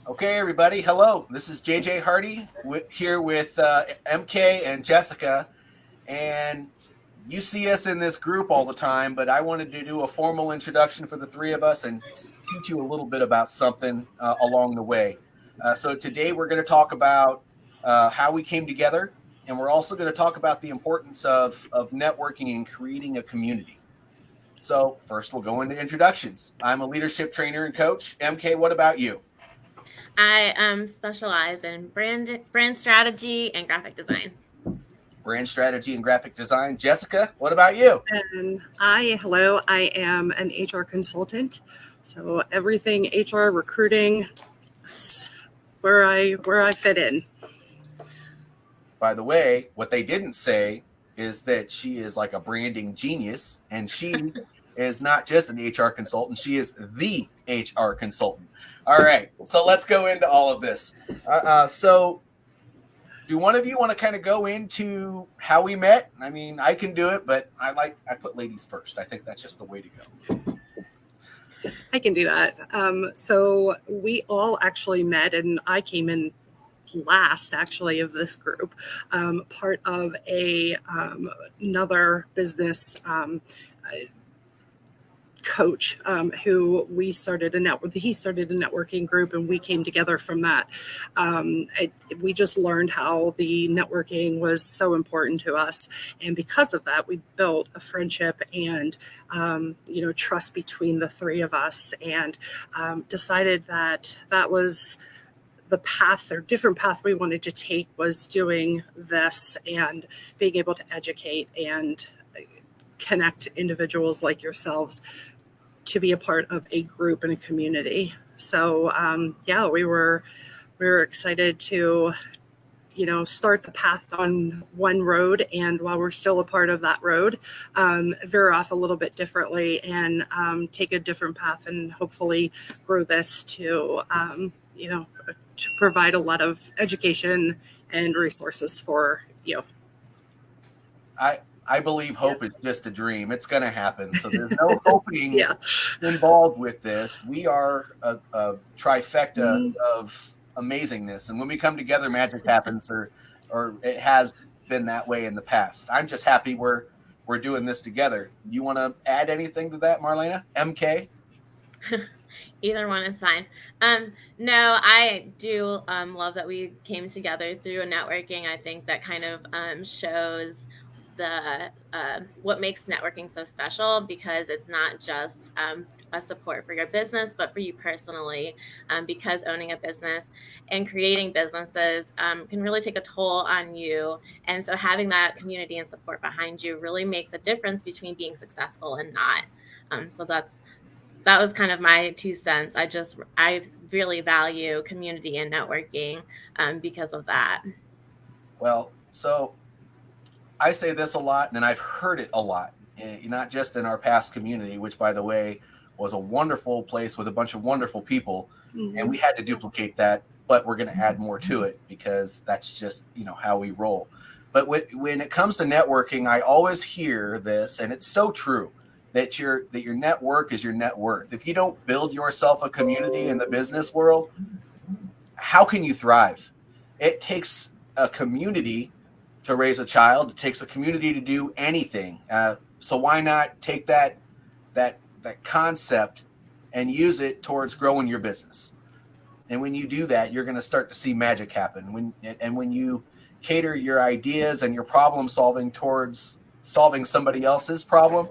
Okay, everybody. Hello. This is JJ Hardy here with MK and Jessica. And you see us in this group all the time, but I wanted to do a formal introduction for the three of us and teach you a little bit about something along the way. So today we're going to talk about how we came together, and we're also going to talk about the importance of networking and creating a community. So first, we'll go into introductions. I'm a leadership trainer and coach. MK, what about you? I specialize in brand strategy and graphic design. Brand strategy and graphic design. Jessica, what about you? Hello, I am an HR consultant. So everything HR recruiting, that's where I fit in. By the way, what they didn't say is that she is like a branding genius, and she is not just an HR consultant, she is the HR consultant. All right, so let's go into all of this. So, do one of you want to kind of go into how we met? I mean, I can do it, but I put ladies first. I think that's just the way to go. I can do that. So we all actually met, and I came in last actually of this group, part of another business coach who we started a network. He started a networking group, and we came together from that. We just learned how the networking was so important to us, and because of that, we built a friendship and trust between the three of us, and decided that that was the path or different path we wanted to take was doing this and being able to educate and connect individuals like yourselves to be a part of a group and a community. So we were excited to start the path on one road, and while we're still a part of that road, veer off a little bit differently and take a different path, and hopefully grow this to provide a lot of education and resources for you. I believe hope is just a dream. It's going to happen. So there's no hoping Yeah. involved with this. We are a trifecta Mm, of amazingness, and when we come together, magic happens, or it has been that way in the past. I'm just happy we're doing this together. You want to add anything to that, Marlena? MK? Either one is fine. No, I do love that we came together through a networking. I think that kind of shows the what makes networking so special, because it's not just a support for your business, but for you personally. Because owning a business and creating businesses can really take a toll on you, and so having that community and support behind you really makes a difference between being successful and not. So that was kind of my 2 cents. I really value community and networking because of that. Well, so I say this a lot, and I've heard it a lot, not just in our past community, which, by the way, was a wonderful place with a bunch of wonderful people, and mhm. we had to duplicate that, but we're going to add more to it because that's just how we roll. But when it comes to networking, I always hear this, and it's so true that your network is your net worth. If you don't build yourself a community in the business world, how can you thrive? It takes a community to raise a child. It takes a community to do anything. So why not take that concept and use it towards growing your business? And when you do that, you're going to start to see magic happen. When you cater your ideas and your problem solving towards solving somebody else's problem,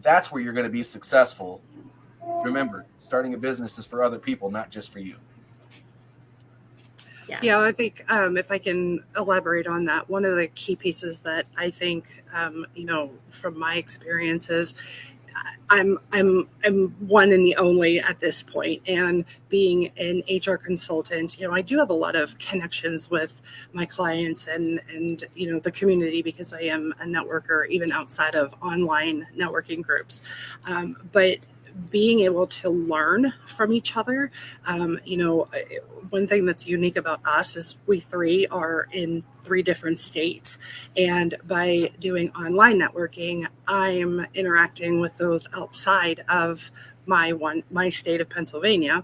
that's where you're going to be successful. Remember, starting a business is for other people, not just for you. Yeah. Yeah, I think if I can elaborate on that, one of the key pieces that I think, from my experiences, I'm one and the only at this point, and being an HR consultant, I do have a lot of connections with my clients and the community, because I am a networker even outside of online networking groups, but being able to learn from each other. One thing that's unique about us is we three are in three different states. And by doing online networking, I'm interacting with those outside of my state of Pennsylvania.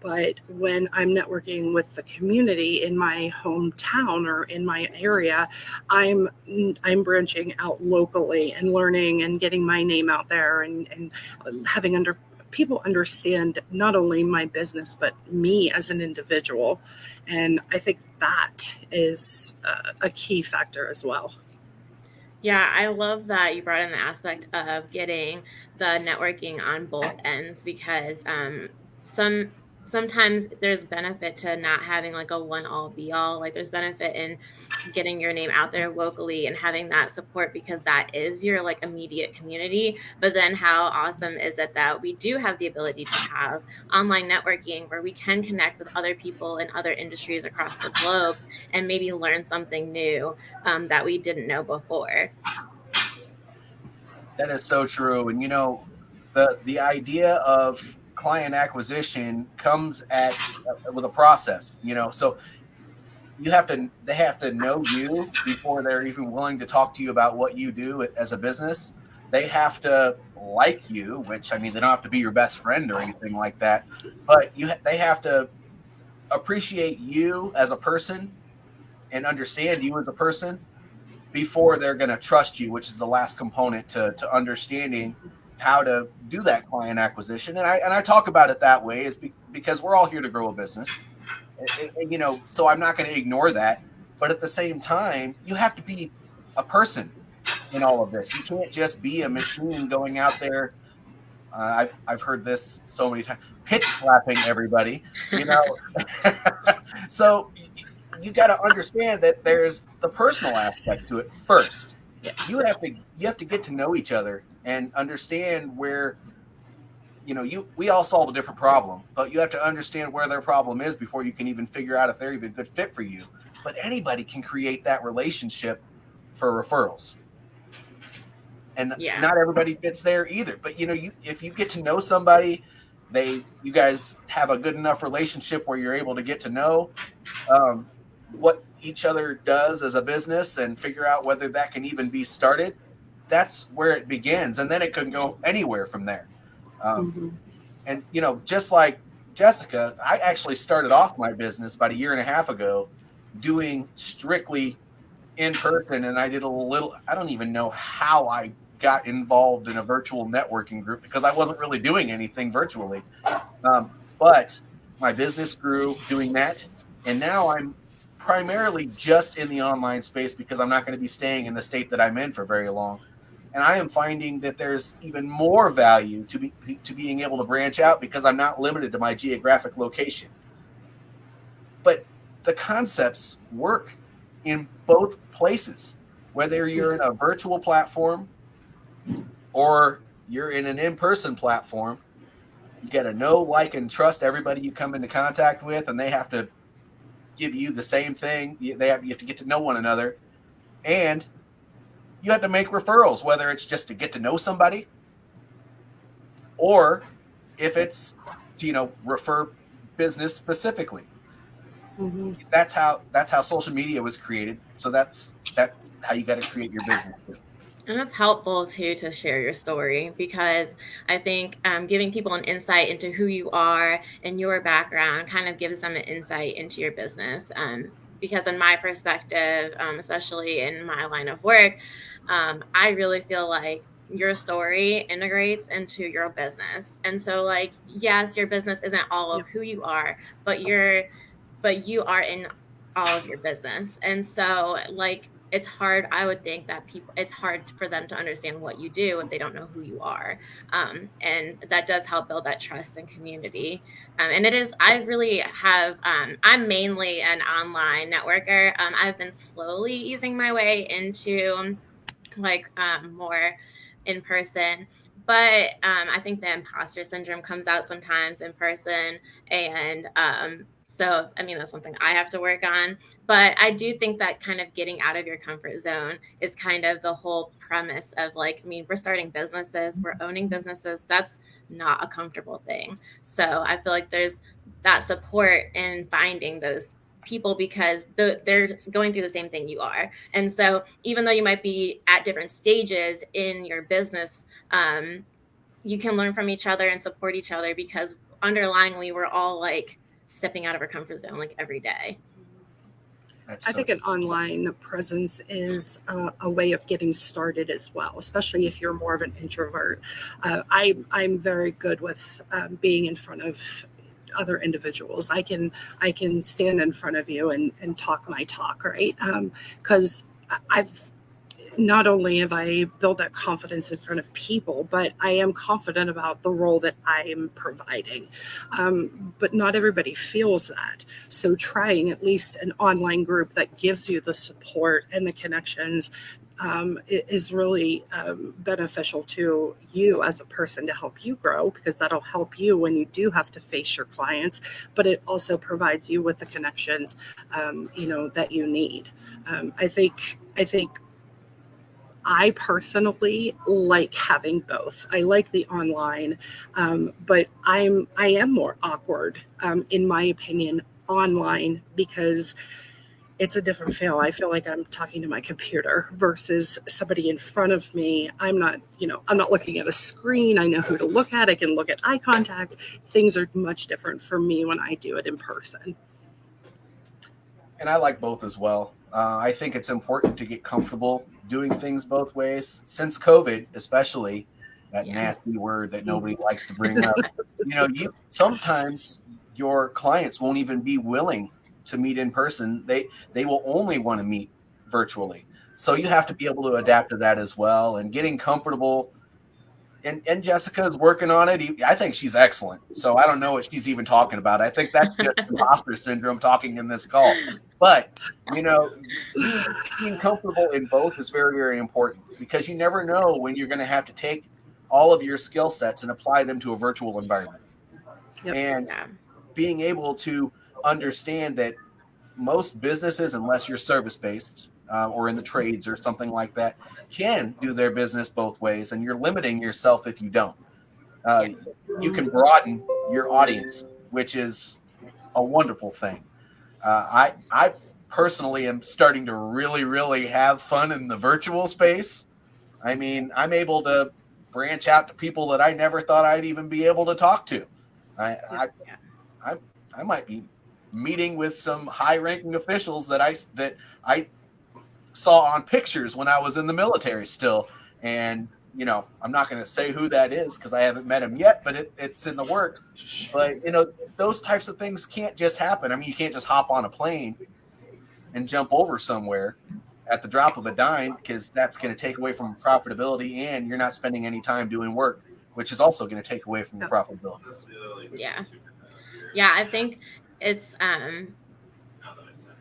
But when I'm networking with the community in my hometown or in my area, I'm I'm branching out locally and learning and getting my name out there, and having people understand not only my business but me as an individual. And I think that is a key factor as well. Yeah, I love that you brought in the aspect of getting the networking on both ends because sometimes there's benefit to not having like a one all be all. Like there's benefit in getting your name out there locally and having that support because that is your like immediate community. But then how awesome is it that we do have the ability to have online networking where we can connect with other people in other industries across the globe and maybe learn something new that we didn't know before. That is so true. And the idea of client acquisition comes at with a process. So they have to know you before they're even willing to talk to you about what you do as a business. They have to like you, which I mean, they don't have to be your best friend or anything like that, but they have to appreciate you as a person and understand you as a person before they're going to trust you, which is the last component to understanding how to do that client acquisition. And I talk about it that way is because we're all here to grow a business, so I'm not going to ignore that. But at the same time, you have to be a person in all of this. You can't just be a machine going out there. I've heard this so many times, pitch slapping everybody, you know. So you got to understand that there's the personal aspect to it first. Yeah. You have to get to know each other and understand where we all solve a different problem, but you have to understand where their problem is before you can even figure out if they're even a good fit for you. But anybody can create that relationship for referrals. And Yeah. not everybody fits there either. But if you get to know somebody, you guys have a good enough relationship where you're able to get to know what each other does as a business and figure out whether that can even be started. That's where it begins, and then it can go anywhere from there. Mm-hmm. And just like Jessica, I actually started off my business about a year and a half ago doing strictly in person, and I did a little. I don't even know how I got involved in a virtual networking group because I wasn't really doing anything virtually. But my business grew doing that, and now I'm primarily just in the online space because I'm not going to be staying in the state that I'm in for very long. And I am finding that there's even more value to being able to branch out because I'm not limited to my geographic location. But the concepts work in both places, whether you're in a virtual platform or you're in an in-person platform. You got to know, like, and trust everybody you come into contact with, and they have to give you the same thing. You have to get to know one another, and you have to make referrals, whether it's just to get to know somebody or if it's to refer business specifically. Mm-hmm. That's how social media was created. So that's how you got to create your business. And it's helpful too to share your story because I think giving people an insight into who you are and your background kind of gives them an insight into your business. Because in my perspective, especially in my line of work, I really feel like your story integrates into your business. And so like, yes, your business isn't all of who you are, but you are in all of your business. And so like it's hard, I would think that it's hard for them to understand what you do if they don't know who you are. And that does help build that trust and community. And I really have, I'm mainly an online networker. I've been slowly easing my way into like more in person, but I think the imposter syndrome comes out sometimes in person. And so I mean that's something I have to work on, but I do think that kind of getting out of your comfort zone is kind of the whole premise of like, I mean, we're starting businesses, we're owning businesses. That's not a comfortable thing. So I feel like there's that support in finding those people because they're going through the same thing you are. And so even though you might be at different stages in your business, you can learn from each other and support each other, because underlyingly we're all like stepping out of our comfort zone like every day. I think an online presence is a way of getting started as well, especially if you're more of an introvert. I'm very good with being in front of other individuals. I can stand in front of you and talk my talk, right? Because I've not only have I built that confidence in front of people, but I am confident about the role that I'm providing. But not everybody feels that. So trying at least an online group that gives you the support and the connections is really beneficial to you as a person to help you grow, because that'll help you when you do have to face your clients, but it also provides you with the connections, that you need. I think I personally like having both. I like the online, but I am more awkward, in my opinion, online, because it's a different feel. I feel like I'm talking to my computer versus somebody in front of me. I'm not looking at a screen. I know who to look at. I can look at eye contact. Things are much different for me when I do it in person. And I like both as well. I think it's important to get comfortable doing things both ways. Since COVID, especially, that nasty word that nobody likes to bring up. You sometimes your clients won't even be willing to meet in person. They will only want to meet virtually. So you have to be able to adapt to that as well, and getting comfortable. And Jessica is working on it. I think she's excellent. So I don't know what she's even talking about. I think that's just imposter syndrome talking in this call. But, being comfortable in both is very, very important, because you never know when you're going to have to take all of your skill sets and apply them to a virtual environment. Yep. And being able to understand that most businesses, unless you're service-based, or in the trades or something like that, can do their business both ways, and you're limiting yourself if you don't. You can broaden your audience, which is a wonderful thing. I personally am starting to really, really have fun in the virtual space. I mean, I'm able to branch out to people that I never thought I'd even be able to talk to. I might be meeting with some high-ranking officials that I saw on pictures when I was in the military still. And, I'm not going to say who that is because I haven't met him yet, but it's in the works. But, those types of things can't just happen. I mean, you can't just hop on a plane and jump over somewhere at the drop of a dime, because that's going to take away from profitability, and you're not spending any time doing work, which is also going to take away from your profitability. Yeah. I think it's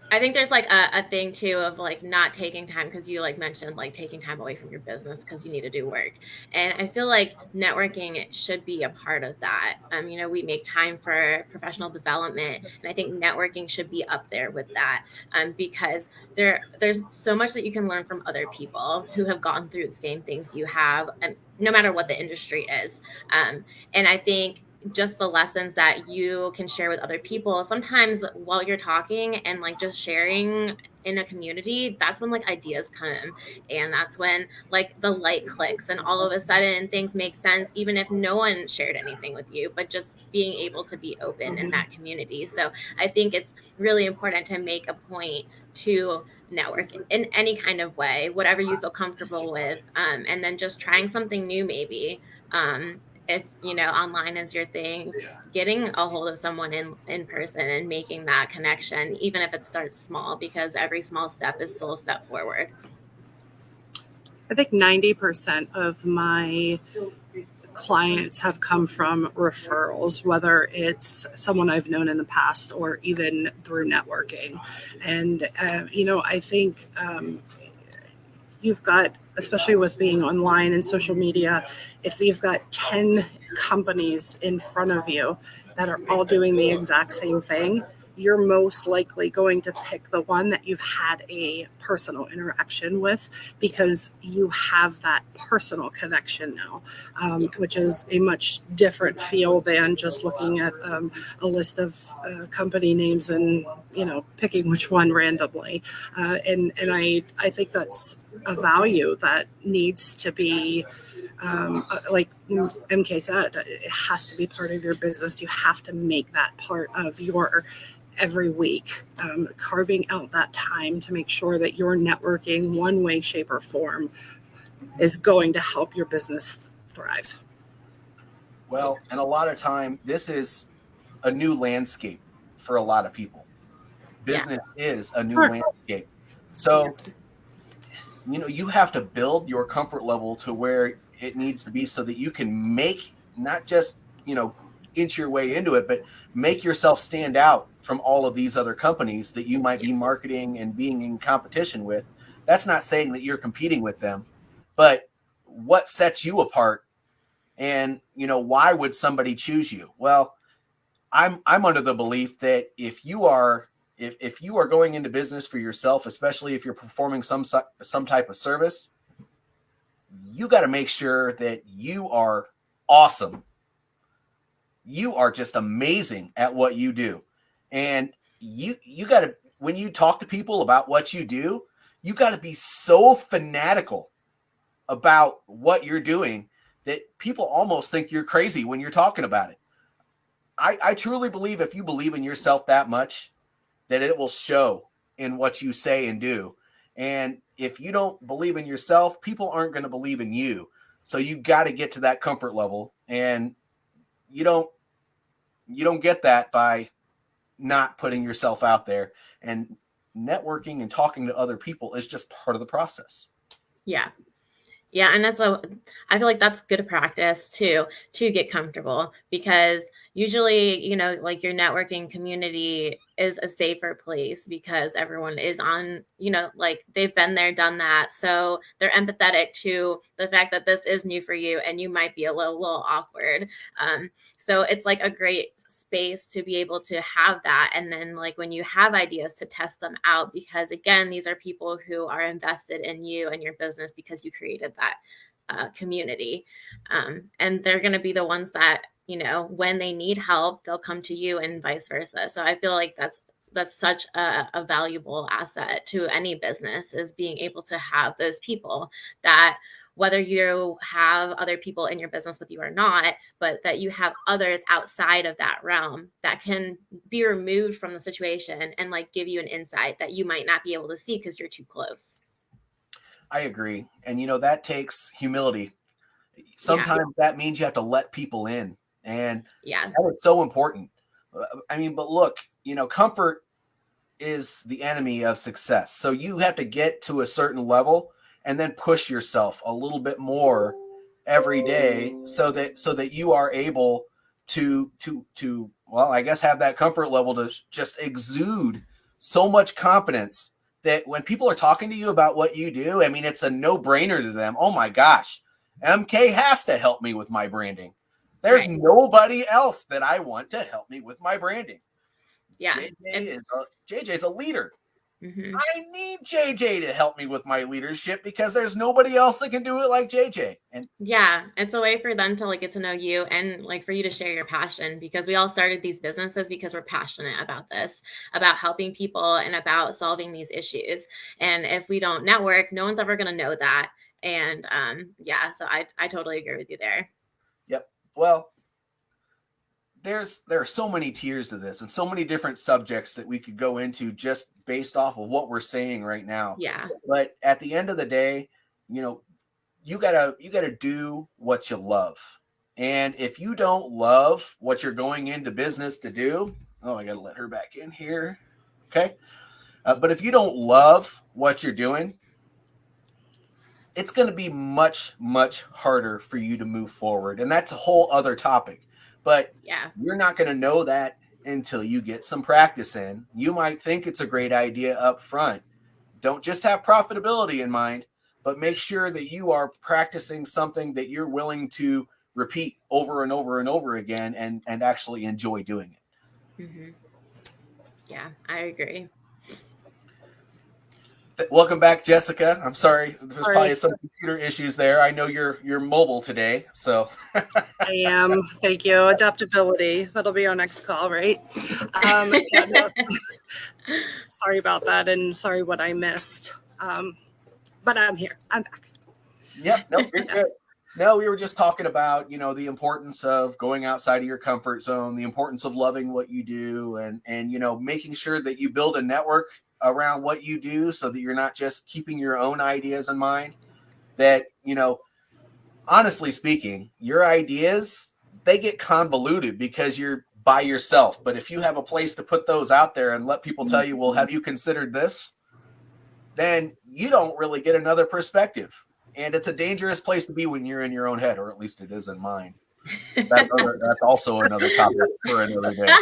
I think there's like a thing too of like not taking time, because you like mentioned like taking time away from your business because you need to do work. And I feel like networking should be a part of that. We make time for professional development, and I think networking should be up there with that, because there's so much that you can learn from other people who have gone through the same things you have, no matter what the industry is. And I think just the lessons that you can share with other people sometimes while you're talking and like just sharing in a community, that's when like ideas come, and that's when like the light clicks and all of a sudden things make sense, even if no one shared anything with you, but just being able to be open in that community. So I think it's really important to make a point to network in any kind of way, whatever you feel comfortable with, and then just trying something new maybe. If online is your thing, getting a hold of someone in person and making that connection, even if it starts small, because every small step is still a step forward. I think 90% of my clients have come from referrals, whether it's someone I've known in the past or even through networking. And I think you've got, especially with being online and social media, if you've got 10 companies in front of you that are all doing the exact same thing, you're most likely going to pick the one that you've had a personal interaction with, because you have that personal connection now, which is a much different feel than just looking at a list of company names and picking which one randomly. And I think that's a value that needs to be Like MK said, it has to be part of your business. You have to make that part of your every week, carving out that time to make sure that your networking, one way, shape, or form, is going to help your business thrive. Well, and a lot of time, this is a new landscape for a lot of people. Yeah. Business is a new Sure. landscape. So, you have to build your comfort level to where it needs to be so that you can make, not just, inch your way into it, but make yourself stand out from all of these other companies that you might be Yes. marketing and being in competition with. That's not saying that you're competing with them, but what sets you apart, and why would somebody choose you? Well, I'm under the belief that if you are going into business for yourself, especially if you're performing some type of service, you got to make sure that you are awesome. You are just amazing at what you do. And you got to, when you talk to people about what you do, you got to be so fanatical about what you're doing that people almost think you're crazy when you're talking about it. I truly believe if you believe in yourself that much, that it will show in what you say and do. And if you don't believe in yourself, people aren't going to believe in you. So you got to get to that comfort level, and you don't get that by not putting yourself out there. And networking and talking to other people is just part of the process. Yeah. Yeah, and I feel like that's good practice too, to get comfortable, because usually, like your networking community is a safer place because everyone is on, like they've been there, done that. So they're empathetic to the fact that this is new for you and you might be a little awkward. So it's like a great space to be able to have that. And then like when you have ideas, to test them out, because again, these are people who are invested in you and your business because you created that community. And they're going to be the ones that, when they need help, they'll come to you, and vice versa. So I feel like that's such a valuable asset to any business, is being able to have those people that, whether you have other people in your business with you or not, but that you have others outside of that realm that can be removed from the situation and like give you an insight that you might not be able to see because you're too close. I agree. And that takes humility. Yeah. Sometimes that means you have to let people in. And Yeah. that is so important. I mean, but look, comfort is the enemy of success. So you have to get to a certain level and then push yourself a little bit more every day so that you are able to well, I guess have that comfort level to just exude so much confidence that when people are talking to you about what you do, I mean, it's a no-brainer to them. Oh my gosh, MK has to help me with my branding. There's Right. nobody else that I want to help me with my branding. Yeah. JJ's a leader. Mm-hmm. I need JJ to help me with my leadership because there's nobody else that can do it like JJ. And yeah, it's a way for them to like get to know you, and like for you to share your passion, because we all started these businesses because we're passionate about this, about helping people and about solving these issues. And if we don't network, no one's ever going to know that. And yeah, so I totally agree with you there. yep. Well, there are so many tiers to this and so many different subjects that we could go into just based off of what we're saying right now. Yeah. But at the end of the day, you gotta do what you love. And if you don't love what you're going into business to do, I gotta let her back in here. Okay. But if you don't love what you're doing, it's going to be much, much harder for you to move forward. And that's a whole other topic. But Yeah. you're not going to know that until you get some practice in. You might think it's a great idea up front. Don't just have profitability in mind, but make sure that you are practicing something that you're willing to repeat over and over and over again and actually enjoy doing it. Mm-hmm. Yeah, I agree. Welcome back, Jessica. I'm sorry. There's Sorry. probably some computer issues there. I know you're mobile today, so. I am. Thank you. Adaptability. That'll be our next call, right? Yeah, no. Sorry about that, and sorry what I missed. But I'm here. I'm back. Yep. Nope. You're good. No, we were just talking about, the importance of going outside of your comfort zone, the importance of loving what you do, and making sure that you build a network around what you do so that you're not just keeping your own ideas in mind. That, honestly speaking, your ideas, they get convoluted because you're by yourself. But if you have a place to put those out there and let people tell you, well, have you considered this? Then you don't really get another perspective. And it's a dangerous place to be when you're in your own head, or at least it is in mine. That's also another topic for another day.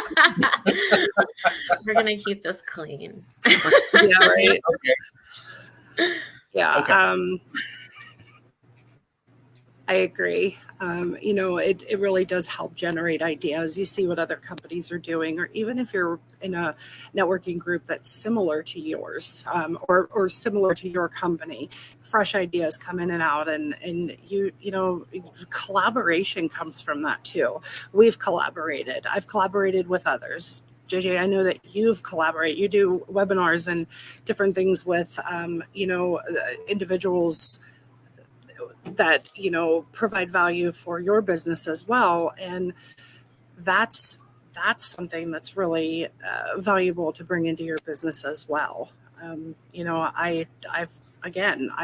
We're going to keep this clean. Yeah, right. Okay. Yeah. Okay. I agree. It really does help generate ideas. You see what other companies are doing, or even if you're in a networking group that's similar to yours, or similar to your company, fresh ideas come in and out, and collaboration comes from that too. We've collaborated. I've collaborated with others. JJ, I know that you've collaborated. You do webinars and different things with, individuals that provide value for your business as well, and that's something that's really valuable to bring into your business as well. I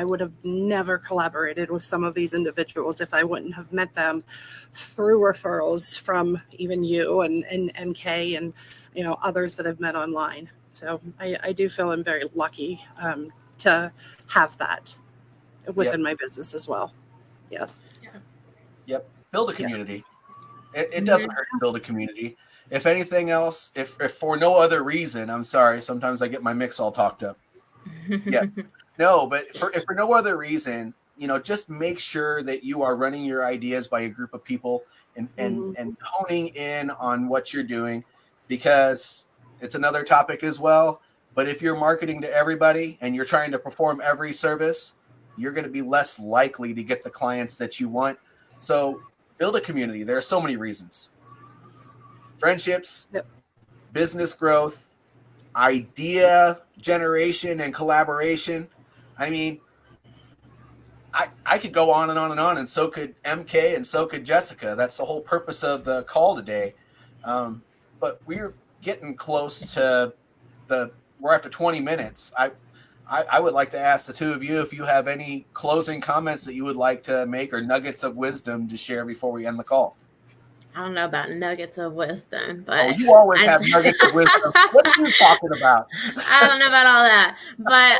would have never collaborated with some of these individuals if I wouldn't have met them through referrals from even you and MK and others that I've met online. So I do feel I'm very lucky to have that within my business as well. Yeah. Yep. Build a community. It doesn't hurt to build a community. If anything else, if for no other reason, I'm sorry, sometimes I get my mix all talked up. Yes. No, but if for no other reason, just make sure that you are running your ideas by a group of people and honing in on what you're doing, because it's another topic as well. But if you're marketing to everybody and you're trying to perform every service, you're going to be less likely to get the clients that you want. So build a community. There are so many reasons. Friendships, business growth, idea generation and collaboration. I mean, I could go on and on and on, and so could MK and so could Jessica. That's the whole purpose of the call today. But we're getting close to we're after 20 minutes. I would like to ask the two of you if you have any closing comments that you would like to make, or nuggets of wisdom to share before we end the call. I don't know about nuggets of wisdom, but you always have nuggets of wisdom. What are you talking about? I don't know about all that, but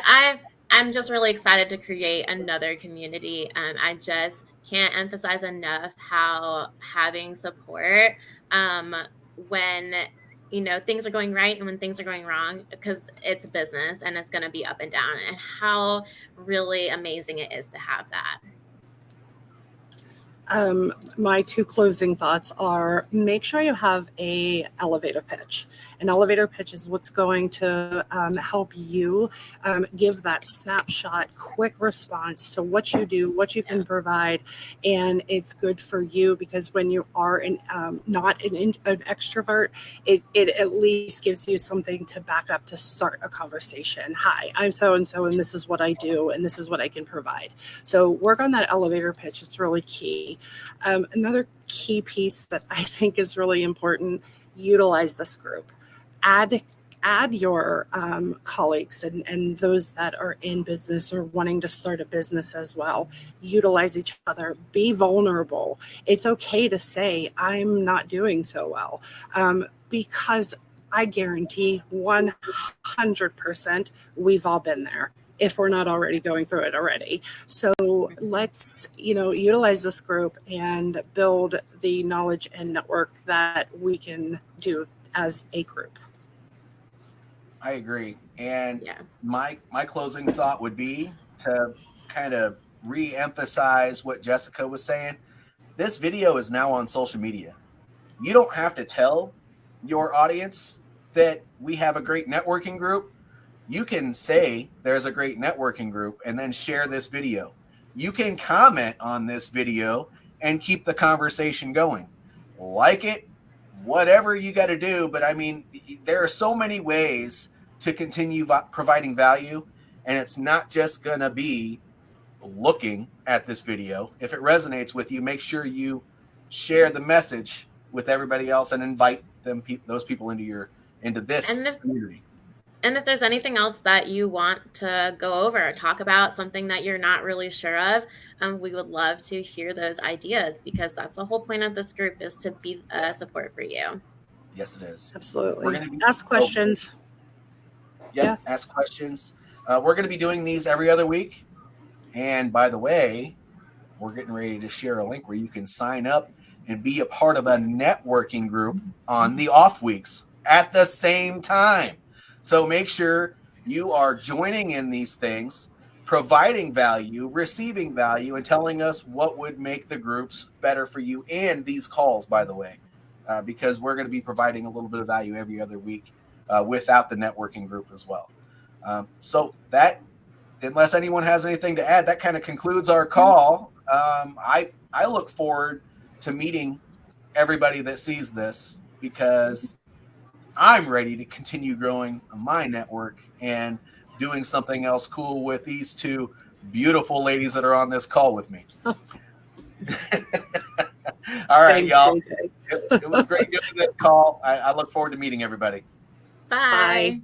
I'm just really excited to create another community. I just can't emphasize enough how having support when things are going right and when things are going wrong, because it's a business and it's going to be up and down, and how really amazing it is to have that. My two closing thoughts are: make sure you have an elevator pitch. An elevator pitch is what's going to help you give that snapshot, quick response to what you do, what you can provide. And it's good for you because when you are not an extrovert, it at least gives you something to back up to start a conversation. Hi, I'm so-and-so, and this is what I do, and this is what I can provide. So work on that elevator pitch. It's really key. Another key piece that I think is really important: utilize this group. Add your colleagues and those that are in business or wanting to start a business as well. Utilize each other. Be vulnerable. It's okay to say, I'm not doing so well, because I guarantee 100% we've all been there, if we're not already going through it already. So let's, utilize this group and build the knowledge and network that we can do as a group. I agree. And my closing thought would be to kind of re-emphasize what Jessica was saying. This video is now on social media. You don't have to tell your audience that we have a great networking group. You can say there's a great networking group and then share this video. You can comment on this video and keep the conversation going. Like it, whatever you got to do. But I mean, there are so many ways to continue providing value, and it's not just going to be looking at this video, if it resonates with you, make sure you share the message with everybody else and invite those people into this community. And if there's anything else that you want to go over or talk about, something that you're not really sure of, we would love to hear those ideas, because that's the whole point of this group, is to be a support for you. Yes, it is. Absolutely. We're gonna ask questions. Yeah, ask questions. We're going to be doing these every other week. And by the way, we're getting ready to share a link where you can sign up and be a part of a networking group on the off weeks at the same time. So make sure you are joining in these things, providing value, receiving value, and telling us what would make the groups better for you, and these calls, by the way, because we're going to be providing a little bit of value every other week without the networking group as well. So that, unless anyone has anything to add, that kind of concludes our call. I look forward to meeting everybody that sees this, because I'm ready to continue growing my network and doing something else cool with these two beautiful ladies that are on this call with me. All right, Thanks, y'all. JJ. It was great doing this call. I look forward to meeting everybody. Bye. Bye.